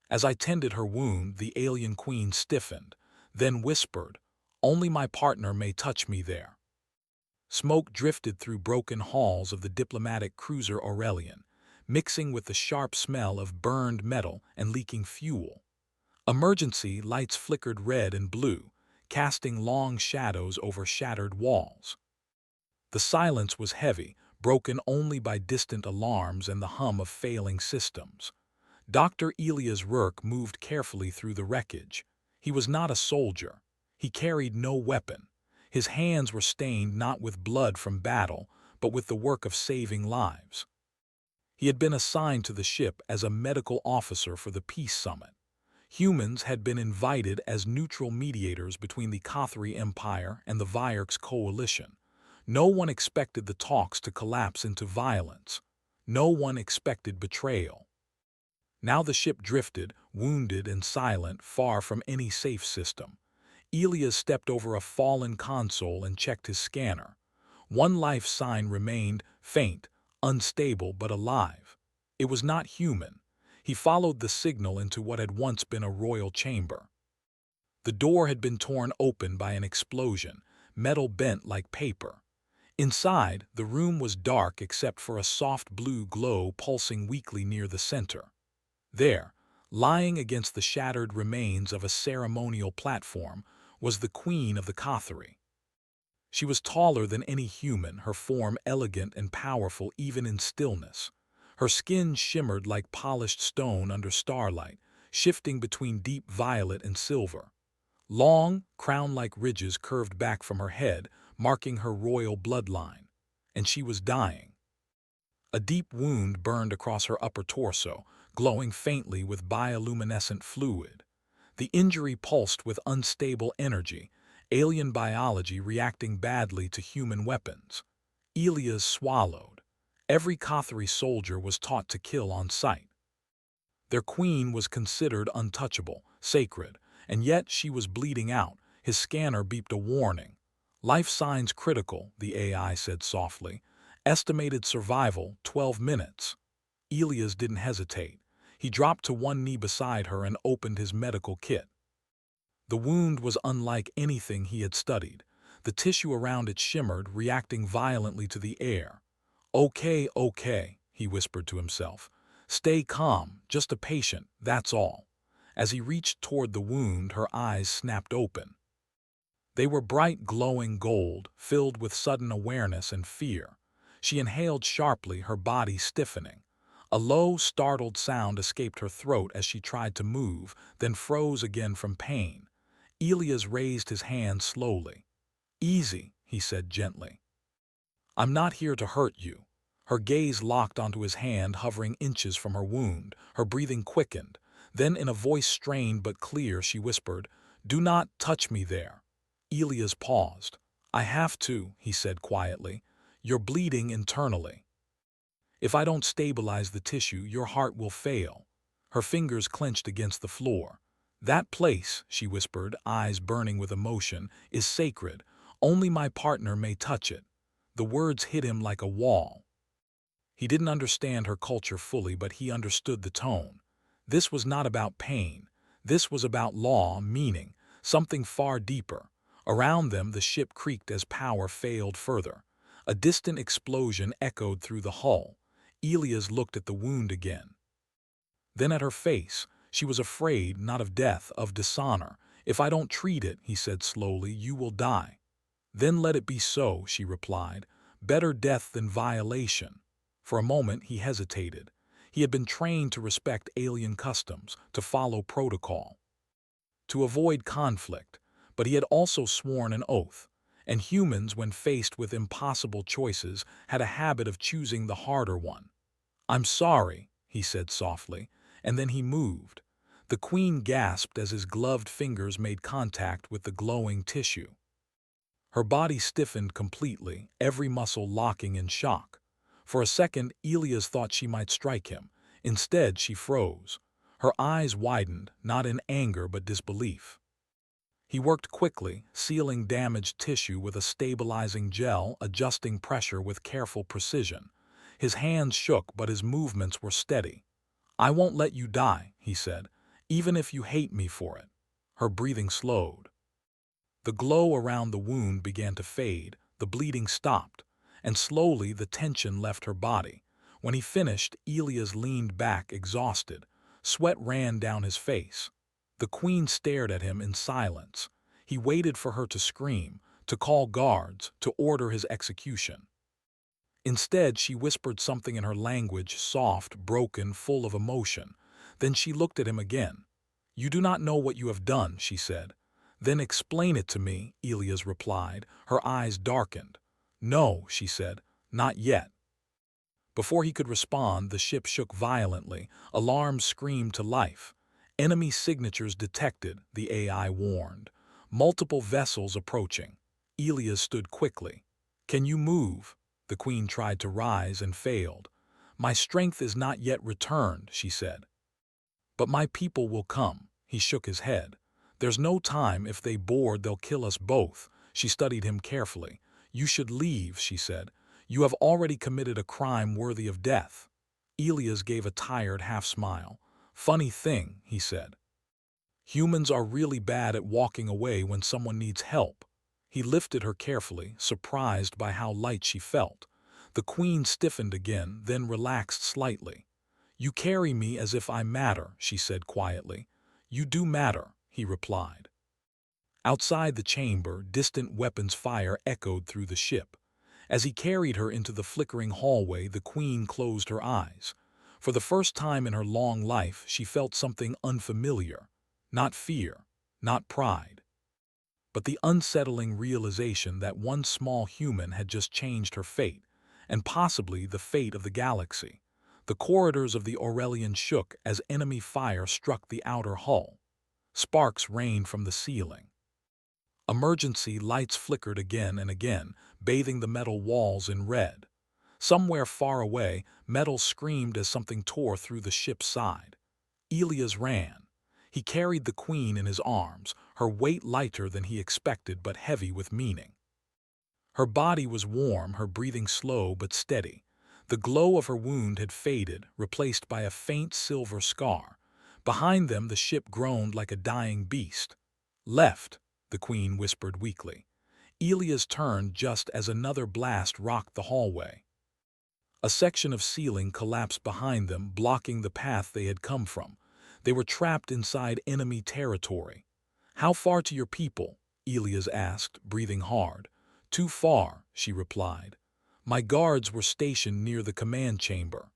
As I tended her wound, the alien queen stiffened, then whispered, "Only my partner may touch me there." Smoke drifted through broken halls of the diplomatic cruiser Aurelian, mixing with the sharp smell of burned metal and leaking fuel. Emergency lights flickered red and blue, casting long shadows over shattered walls. The silence was heavy, broken only by distant alarms and the hum of failing systems. Dr. Elias Rourke moved carefully through the wreckage. He was not a soldier. He carried no weapon. His hands were stained not with blood from battle, but with the work of saving lives. He had been assigned to the ship as a medical officer for the peace summit. Humans had been invited as neutral mediators between the Cathri Empire and the Vierks coalition. No one expected the talks to collapse into violence. No one expected betrayal. Now the ship drifted, wounded and silent, far from any safe system. Elias stepped over a fallen console and checked his scanner. One life sign remained, faint, unstable but alive. It was not human. He followed the signal into what had once been a royal chamber. The door had been torn open by an explosion, metal bent like paper. Inside, the room was dark except for a soft blue glow pulsing weakly near the center. There, lying against the shattered remains of a ceremonial platform, was the queen of the Cathari. She was taller than any human, her form elegant and powerful even in stillness. Her skin shimmered like polished stone under starlight, shifting between deep violet and silver. Long, crown-like ridges curved back from her head, marking her royal bloodline. And she was dying. A deep wound burned across her upper torso, glowing faintly with bioluminescent fluid. The injury pulsed with unstable energy, alien biology reacting badly to human weapons. Elias swallowed. Every Cathari soldier was taught to kill on sight. Their queen was considered untouchable, sacred, and yet she was bleeding out. His scanner beeped a warning. "Life signs critical," the AI said softly. "Estimated survival, 12 minutes." Elias didn't hesitate. He dropped to one knee beside her and opened his medical kit. The wound was unlike anything he had studied. The tissue around it shimmered, reacting violently to the air. "Okay, okay," he whispered to himself. "Stay calm, just a patient, that's all." As he reached toward the wound, her eyes snapped open. They were bright glowing gold, filled with sudden awareness and fear. She inhaled sharply, her body stiffening. A low, startled sound escaped her throat as she tried to move, then froze again from pain. Elias raised his hand slowly. "Easy," he said gently. "I'm not here to hurt you." Her gaze locked onto his hand, hovering inches from her wound. Her breathing quickened. Then, in a voice strained but clear, she whispered, "Do not touch me there." Elias paused. "I have to," he said quietly. "You're bleeding internally. If I don't stabilize the tissue, your heart will fail." Her fingers clenched against the floor. "That place," she whispered, eyes burning with emotion, "is sacred. Only my partner may touch it." The words hit him like a wall. He didn't understand her culture fully, but he understood the tone. This was not about pain. This was about law, meaning, something far deeper. Around them, the ship creaked as power failed further. A distant explosion echoed through the hull. Elias looked at the wound again. Then at her face. She was afraid, not of death, of dishonor. "If I don't treat it," he said slowly, "you will die." "Then let it be so," she replied. "Better death than violation." For a moment he hesitated. He had been trained to respect alien customs, to follow protocol, to avoid conflict, but he had also sworn an oath. And humans, when faced with impossible choices, had a habit of choosing the harder one. "I'm sorry," he said softly, and then he moved. The queen gasped as his gloved fingers made contact with the glowing tissue. Her body stiffened completely, every muscle locking in shock. For a second, Elias thought she might strike him. Instead, she froze. Her eyes widened, not in anger but disbelief. He worked quickly, sealing damaged tissue with a stabilizing gel, adjusting pressure with careful precision. His hands shook, but his movements were steady. "I won't let you die," he said. even if you hate me for it." Her breathing slowed. The glow around the wound began to fade, the bleeding stopped, and slowly the tension left her body. When he finished, Elias leaned back, exhausted. Sweat ran down his face. The queen stared at him in silence. He waited for her to scream, to call guards, to order his execution. Instead, she whispered something in her language, soft, broken, full of emotion. Then she looked at him again. "You do not know what you have done," she said. "Then explain it to me," Elias replied. Her eyes darkened. "No," she said, "not yet." Before he could respond, the ship shook violently. Alarms screamed to life. "Enemy signatures detected," the AI warned. "Multiple vessels approaching." Elias stood quickly. "Can you move?" The queen tried to rise and failed. "My strength is not yet returned," she said. "But my people will come." He shook his head. "There's no time. If they board, they'll kill us both." She studied him carefully. "You should leave," she said. "You have already committed a crime worthy of death." Elias gave a tired half-smile. "Funny thing," he said. "Humans are really bad at walking away when someone needs help." He lifted her carefully, surprised by how light she felt. The queen stiffened again, then relaxed slightly. "You carry me as if I matter," she said quietly. "You do matter," he replied. Outside the chamber, distant weapons fire echoed through the ship. As he carried her into the flickering hallway, the queen closed her eyes. For the first time in her long life, she felt something unfamiliar. Not fear, not pride, but the unsettling realization that one small human had just changed her fate, and possibly the fate of the galaxy. The corridors of the Aurelian shook as enemy fire struck the outer hull. Sparks rained from the ceiling. Emergency lights flickered again and again, bathing the metal walls in red. Somewhere far away, metal screamed as something tore through the ship's side. Elias ran. He carried the queen in his arms, her weight lighter than he expected but heavy with meaning. Her body was warm, her breathing slow but steady. The glow of her wound had faded, replaced by a faint silver scar. Behind them, the ship groaned like a dying beast. "Left," the queen whispered weakly. Elias turned just as another blast rocked the hallway. A section of ceiling collapsed behind them, blocking the path they had come from. They were trapped inside enemy territory. "How far to your people?" Elias asked, breathing hard. "Too far," she replied. "My guards were stationed near the command chamber."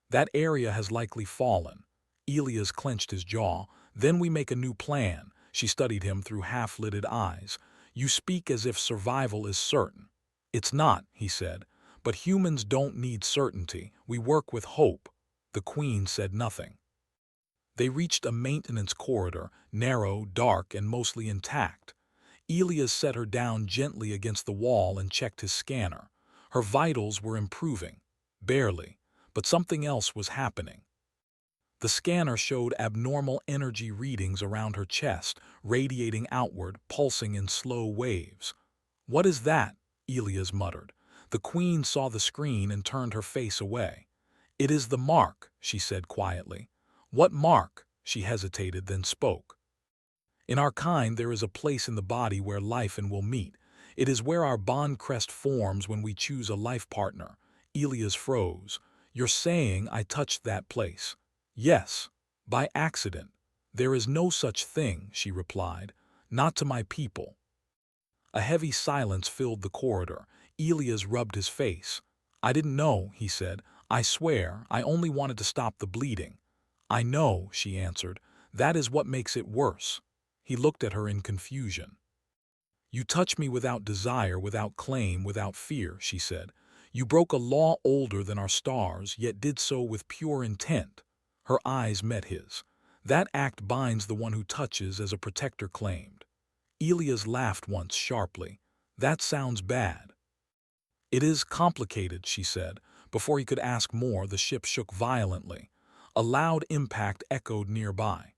"That area has likely fallen." Elias clenched his jaw. "Then we make a new plan." She studied him through half-lidded eyes. "You speak as if survival is certain." "It's not," he said. "But humans don't need certainty. We work with hope." The queen said nothing. They reached a maintenance corridor, narrow, dark, and mostly intact. Elias set her down gently against the wall and checked his scanner. Her vitals were improving. Barely. But something else was happening. The scanner showed abnormal energy readings around her chest, radiating outward, pulsing in slow waves. "What is that?" Elias muttered. The queen saw the screen and turned her face away. "It is the mark," she said quietly. "What mark?" She hesitated, then spoke. "In our kind, there is a place in the body where life and will meet. It is where our bond crest forms when we choose a life partner." Elias froze. "You're saying I touched that place?" "Yes, by accident." "There is no such thing," she replied. "Not to my people." A heavy silence filled the corridor. Elias rubbed his face. "I didn't know," he said. "I swear, I only wanted to stop the bleeding." "I know," she answered. "That is what makes it worse." He looked at her in confusion. "You touch me without desire, without claim, without fear," she said. "You broke a law older than our stars, yet did so with pure intent." Her eyes met his. "That act binds the one who touches, as a protector claimed." Elias laughed once sharply. "That sounds bad." "It is complicated," she said. Before he could ask more, the ship shook violently. A loud impact echoed nearby.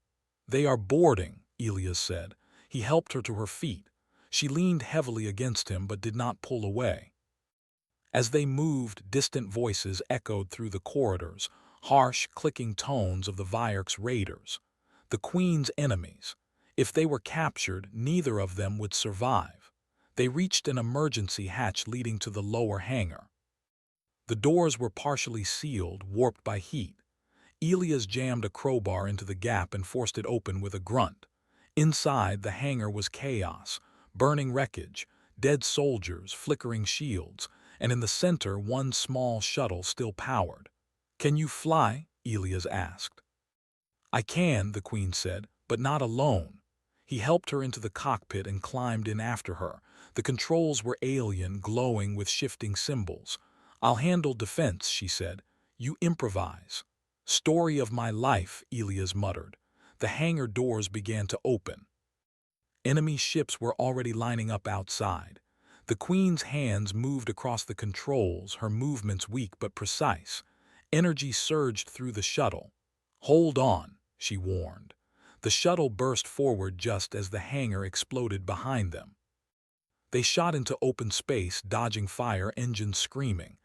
"They are boarding," Elias said. He helped her to her feet. She leaned heavily against him but did not pull away. As they moved, distant voices echoed through the corridors, harsh, clicking tones of the Vierk's raiders. The Queen's enemies. If they were captured, neither of them would survive. They reached an emergency hatch leading to the lower hangar. The doors were partially sealed, warped by heat. Elias jammed a crowbar into the gap and forced it open with a grunt. Inside, the hangar was chaos, burning wreckage, dead soldiers, flickering shields, and in the center, one small shuttle still powered. "Can you fly?" Elias asked. "I can," the Queen said, "but not alone." He helped her into the cockpit and climbed in after her. The controls were alien, glowing with shifting symbols. "I'll handle defense," she said. "You improvise." "Story of my life," Elias muttered. The hangar doors began to open. Enemy ships were already lining up outside. The Queen's hands moved across the controls, her movements weak but precise. Energy surged through the shuttle. "Hold on," she warned. The shuttle burst forward just as the hangar exploded behind them. They shot into open space, dodging fire, engines screaming.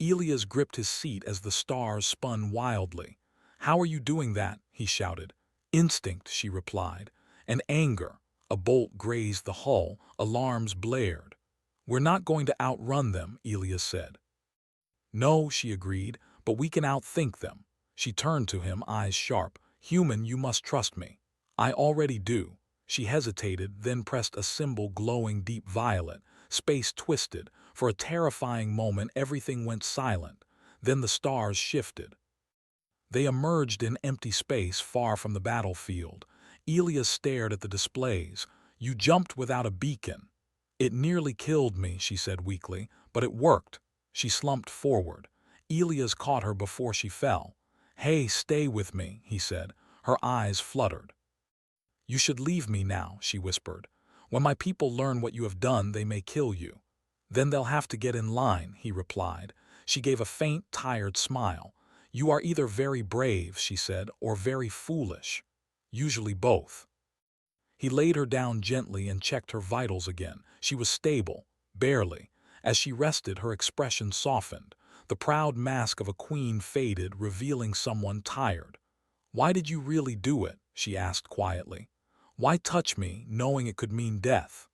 Elias gripped his seat as the stars spun wildly. "How are you doing that?" he shouted. "Instinct," she replied. And anger. A bolt grazed the hull, alarms blared. "We're not going to outrun them," Elias said. "No," she agreed, "but we can outthink them." She turned to him, eyes sharp. "Human, you must trust me." "I already do." She hesitated, then pressed a symbol glowing deep violet. Space twisted. For a terrifying moment, everything went silent. Then the stars shifted. They emerged in empty space far from the battlefield. Elias stared at the displays. "You jumped without a beacon." "It nearly killed me," she said weakly, "but it worked." She slumped forward. Elias caught her before she fell. "Hey, stay with me," he said. Her eyes fluttered. "You should leave me now," she whispered. "When my people learn what you have done, they may kill you." "Then they'll have to get in line," he replied. She gave a faint, tired smile. "You are either very brave," she said, "or very foolish. Usually both." He laid her down gently and checked her vitals again. She was stable, barely. As she rested, her expression softened. The proud mask of a queen faded, revealing someone tired. "Why did you really do it?" she asked quietly. "Why touch me, knowing it could mean death?"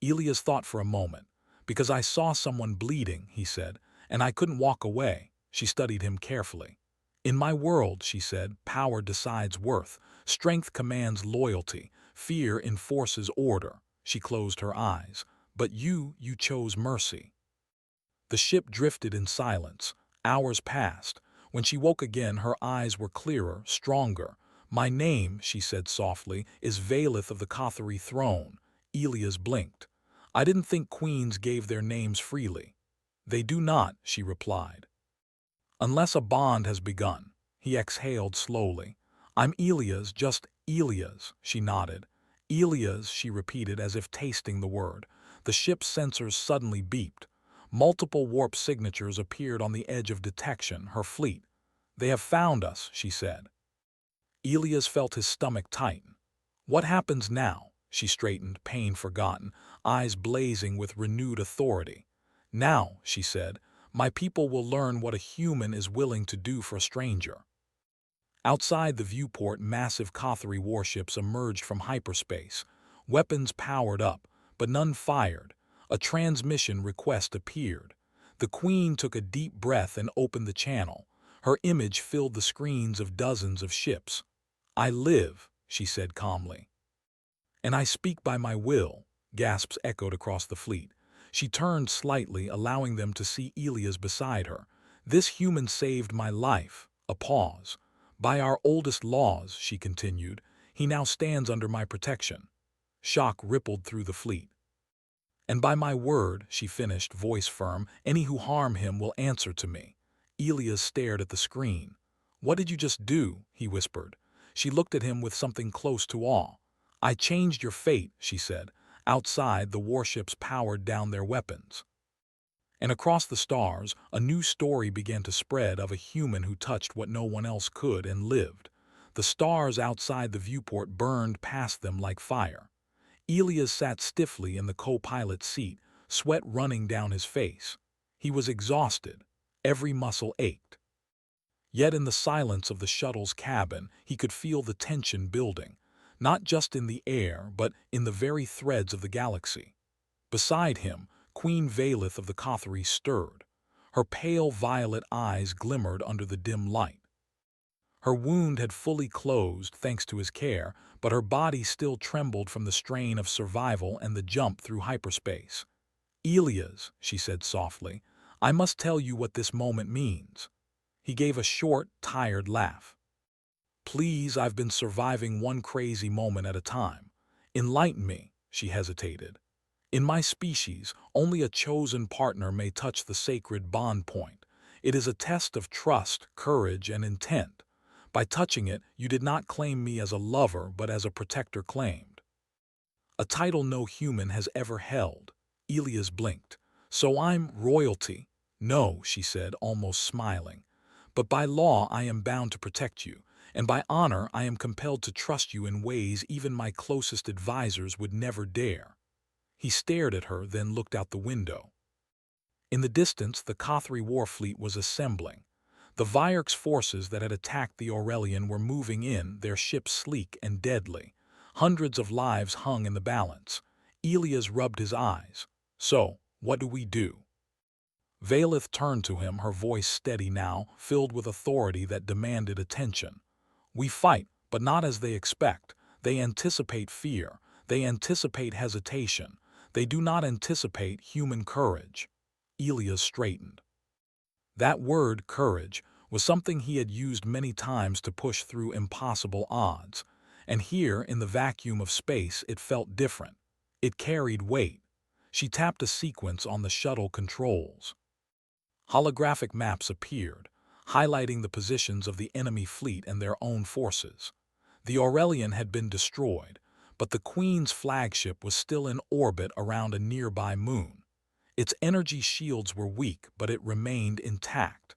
Elias thought for a moment. "Because I saw someone bleeding," he said, "and I couldn't walk away." She studied him carefully. "In my world," she said, "power decides worth. Strength commands loyalty. Fear enforces order." She closed her eyes. "But you chose mercy." The ship drifted in silence. Hours passed. When she woke again, her eyes were clearer, stronger. "My name," she said softly, "is Valeth of the Kothari throne." Elias blinked. "I didn't think queens gave their names freely." "They do not," she replied. "Unless a bond has begun." He exhaled slowly. "I'm Elias, just Elias," she nodded. "Elias," she repeated as if tasting the word. The ship's sensors suddenly beeped. Multiple warp signatures appeared on the edge of detection, her fleet. "They have found us," she said. Elias felt his stomach tighten. "What happens now?" She straightened, pain forgotten, eyes blazing with renewed authority. "Now," she said, "my people will learn what a human is willing to do for a stranger." Outside the viewport, massive Kothari warships emerged from hyperspace. Weapons powered up, but none fired. A transmission request appeared. The Queen took a deep breath and opened the channel. Her image filled the screens of dozens of ships. "I live," she said calmly. "And I speak by my will," gasps echoed across the fleet. She turned slightly, allowing them to see Elias beside her. "This human saved my life." A pause. "By our oldest laws," she continued, "he now stands under my protection." Shock rippled through the fleet. "And by my word," she finished, voice firm, "any who harm him will answer to me." Elias stared at the screen. "What did you just do?" he whispered. She looked at him with something close to awe. "I changed your fate," she said. Outside, the warships powered down their weapons. And across the stars, a new story began to spread of a human who touched what no one else could and lived. The stars outside the viewport burned past them like fire. Elias sat stiffly in the co-pilot seat, sweat running down his face. He was exhausted. Every muscle ached. Yet in the silence of the shuttle's cabin, he could feel the tension building, not just in the air, but in the very threads of the galaxy. Beside him, Queen Valith of the Cothari stirred. Her pale violet eyes glimmered under the dim light. Her wound had fully closed thanks to his care, but her body still trembled from the strain of survival and the jump through hyperspace. "Elias," she said softly, "I must tell you what this moment means." He gave a short, tired laugh. "Please, I've been surviving one crazy moment at a time. Enlighten me," she hesitated. "In my species, only a chosen partner may touch the sacred bond point. It is a test of trust, courage, and intent. By touching it, you did not claim me as a lover, but as a protector claimed. A title no human has ever held." Elias blinked. "So I'm royalty?" "No," she said, almost smiling. "But by law I am bound to protect you, and by honor I am compelled to trust you in ways even my closest advisors would never dare." He stared at her, then looked out the window. In the distance, the Cothari war fleet was assembling. The Vierk's forces that had attacked the Aurelian were moving in, their ships sleek and deadly. Hundreds of lives hung in the balance. Elias rubbed his eyes. "So, what do we do?" Valith turned to him, her voice steady now, filled with authority that demanded attention. "We fight, but not as they expect. They anticipate fear. They anticipate hesitation. They do not anticipate human courage." Elias straightened. That word, courage, was something he had used many times to push through impossible odds, and here, in the vacuum of space, it felt different. It carried weight. She tapped a sequence on the shuttle controls. Holographic maps appeared, highlighting the positions of the enemy fleet and their own forces. The Aurelian had been destroyed, but the Queen's flagship was still in orbit around a nearby moon. Its energy shields were weak, but it remained intact.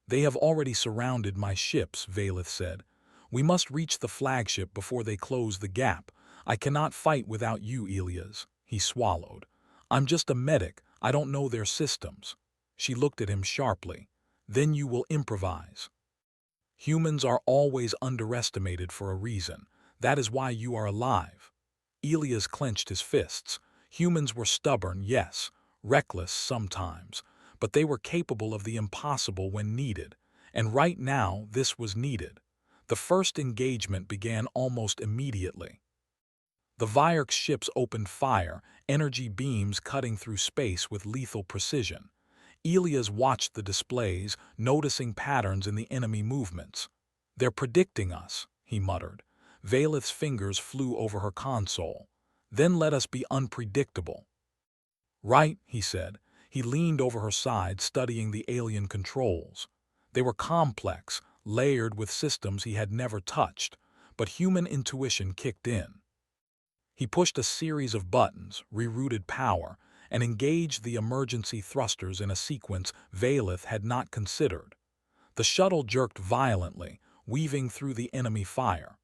"They have already surrounded my ships," Valith said. "We must reach the flagship before they close the gap. I cannot fight without you, Elias." He swallowed. "I'm just a medic. I don't know their systems." She looked at him sharply. "Then you will improvise." "Humans are always underestimated for a reason. That is why you are alive." Elias clenched his fists. Humans were stubborn, yes, reckless sometimes, but they were capable of the impossible when needed, and right now this was needed. The first engagement began almost immediately. The Vierk's ships opened fire, energy beams cutting through space with lethal precision. Elias watched the displays, noticing patterns in the enemy movements. "They're predicting us," he muttered. Valith's fingers flew over her console. "Then let us be unpredictable." "Right," he said. He leaned over her side, studying the alien controls. They were complex, layered with systems he had never touched, but human intuition kicked in. He pushed a series of buttons, rerouted power, and engaged the emergency thrusters in a sequence Valith had not considered. The shuttle jerked violently, weaving through the enemy fire.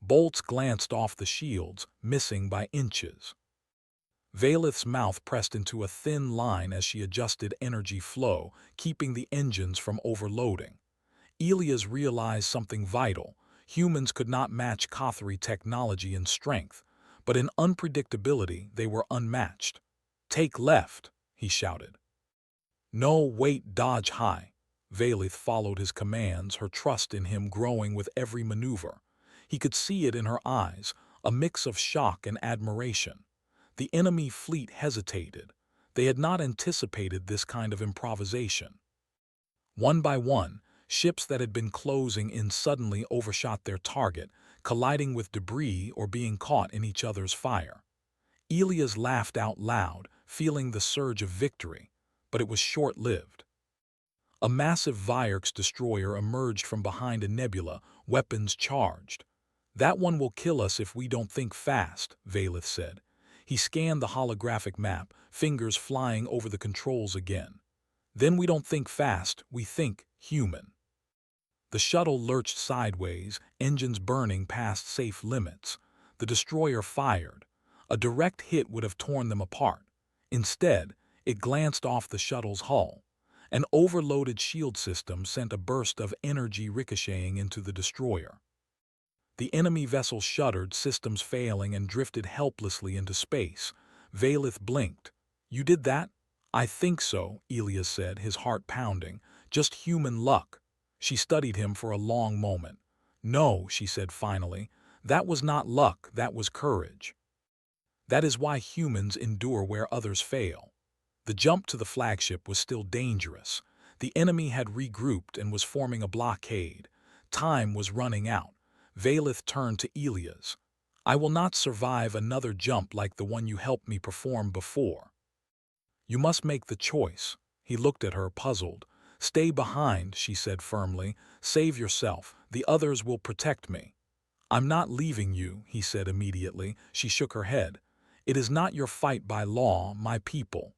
Bolts glanced off the shields, missing by inches. Valith's mouth pressed into a thin line as she adjusted energy flow, keeping the engines from overloading. Elias realized something vital. Humans could not match Cothari technology in strength, but in unpredictability they were unmatched. "Take left," he shouted. "No, wait, dodge high." Valith followed his commands, her trust in him growing with every maneuver. He could see it in her eyes, a mix of shock and admiration. The enemy fleet hesitated. They had not anticipated this kind of improvisation. One by one, ships that had been closing in suddenly overshot their target, colliding with debris or being caught in each other's fire. Elias laughed out loud, feeling the surge of victory, but it was short-lived. A massive Vierk's destroyer emerged from behind a nebula, weapons charged. "That one will kill us if we don't think fast," Valith said. He scanned the holographic map, fingers flying over the controls again. "Then we don't think fast, we think human." The shuttle lurched sideways, engines burning past safe limits. The destroyer fired. A direct hit would have torn them apart. Instead, it glanced off the shuttle's hull. An overloaded shield system sent a burst of energy ricocheting into the destroyer. The enemy vessel shuddered, systems failing, and drifted helplessly into space. Valith blinked. "You did that?" "I think so," Elias said, his heart pounding. "Just human luck." She studied him for a long moment. "No," she said finally. "That was not luck, that was courage. That is why humans endure where others fail." The jump to the flagship was still dangerous. The enemy had regrouped and was forming a blockade. Time was running out. Valith turned to Elias. "I will not survive another jump like the one you helped me perform before. You must make the choice." He looked at her, puzzled. "Stay behind," she said firmly. "Save yourself. The others will protect me." "I'm not leaving you," he said immediately. She shook her head. "It is not your fight by law, my people."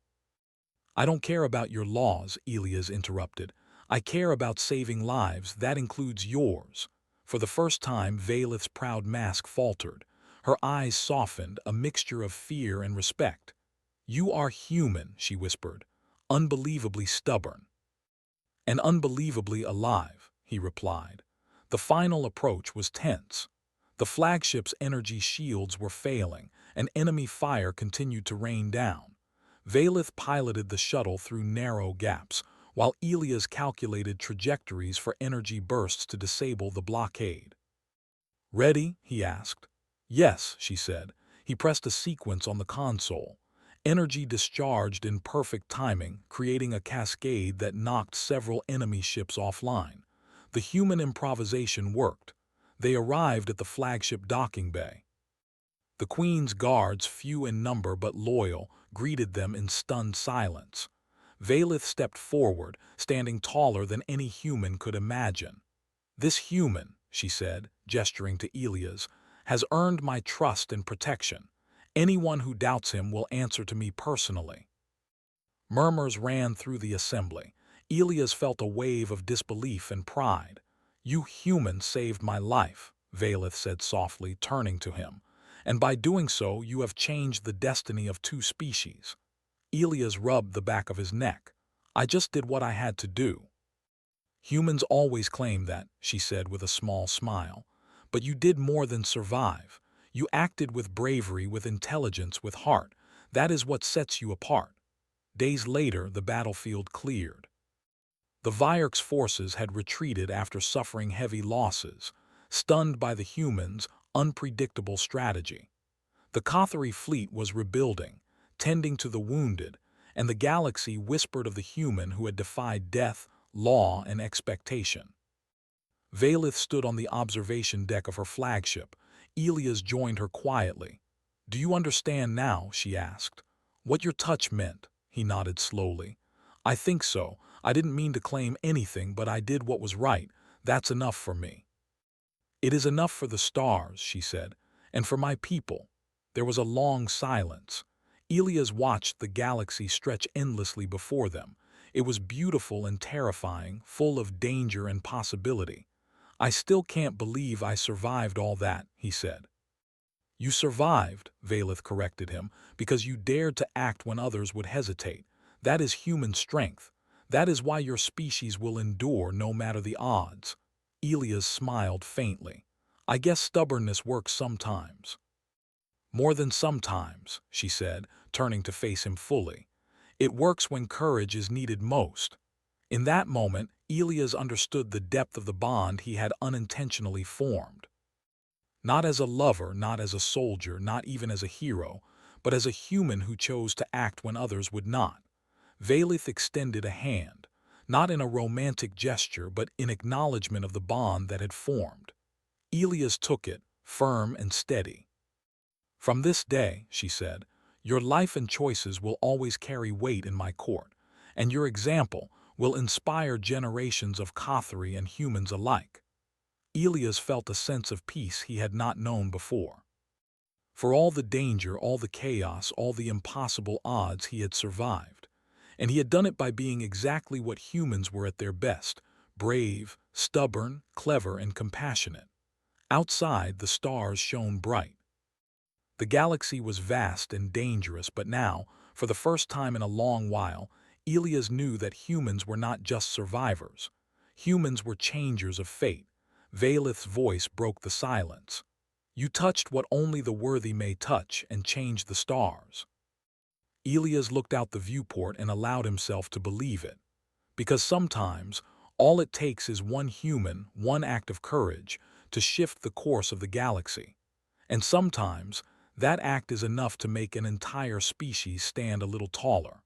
"I don't care about your laws," Elias interrupted. "I care about saving lives. That includes yours." For the first time, Valith's proud mask faltered. Her eyes softened, a mixture of fear and respect. "You are human," she whispered. "Unbelievably stubborn." "And unbelievably alive," he replied. The final approach was tense. The flagship's energy shields were failing, and enemy fire continued to rain down. Valith piloted the shuttle through narrow gaps, while Elias calculated trajectories for energy bursts to disable the blockade. "Ready?" he asked. "Yes," she said. He pressed a sequence on the console. Energy discharged in perfect timing, creating a cascade that knocked several enemy ships offline. The human improvisation worked. They arrived at the flagship docking bay. The Queen's guards, few in number but loyal, greeted them in stunned silence. Valith stepped forward, standing taller than any human could imagine. "This human," she said, gesturing to Elias, "has earned my trust and protection. Anyone who doubts him will answer to me personally." Murmurs ran through the assembly. Elias felt a wave of disbelief and pride. "You humans saved my life," Valith said softly, turning to him. "And by doing so, you have changed the destiny of two species." Elias rubbed the back of his neck. "I just did what I had to do." "Humans always claim that," she said with a small smile. "But you did more than survive. You acted with bravery, with intelligence, with heart. That is what sets you apart." Days later, the battlefield cleared. The Vierk's forces had retreated after suffering heavy losses, stunned by the humans' unpredictable strategy. The Kothari fleet was rebuilding, tending to the wounded, and the galaxy whispered of the human who had defied death, law, and expectation. Valith stood on the observation deck of her flagship. Elias joined her quietly. "Do you understand now?" she asked. "What your touch meant?" He nodded slowly. "I think so. I didn't mean to claim anything, but I did what was right. That's enough for me." "It is enough for the stars," she said, "and for my people." There was a long silence. Elias watched the galaxy stretch endlessly before them. It was beautiful and terrifying, full of danger and possibility. "I still can't believe I survived all that," he said. "You survived," Valith corrected him, "because you dared to act when others would hesitate. That is human strength. That is why your species will endure no matter the odds." Elias smiled faintly. "I guess stubbornness works sometimes." "More than sometimes," she said, turning to face him fully. "It works when courage is needed most." In that moment, Elias understood the depth of the bond he had unintentionally formed. Not as a lover, not as a soldier, not even as a hero, but as a human who chose to act when others would not. Valith extended a hand, not in a romantic gesture, but in acknowledgement of the bond that had formed. Elias took it, firm and steady. "From this day," she said, "your life and choices will always carry weight in my court, and your example will inspire generations of Kothari and humans alike." Elias felt a sense of peace he had not known before. For all the danger, all the chaos, all the impossible odds, he had survived. And he had done it by being exactly what humans were at their best: brave, stubborn, clever, and compassionate. Outside, the stars shone bright. The galaxy was vast and dangerous, but now, for the first time in a long while, Elias knew that humans were not just survivors. Humans were changers of fate. Valeth's voice broke the silence. You touched what only the worthy may touch and changed the stars. Elias looked out the viewport and allowed himself to believe it. Because sometimes, all it takes is one human, one act of courage, to shift the course of the galaxy. And sometimes, that act is enough to make an entire species stand a little taller.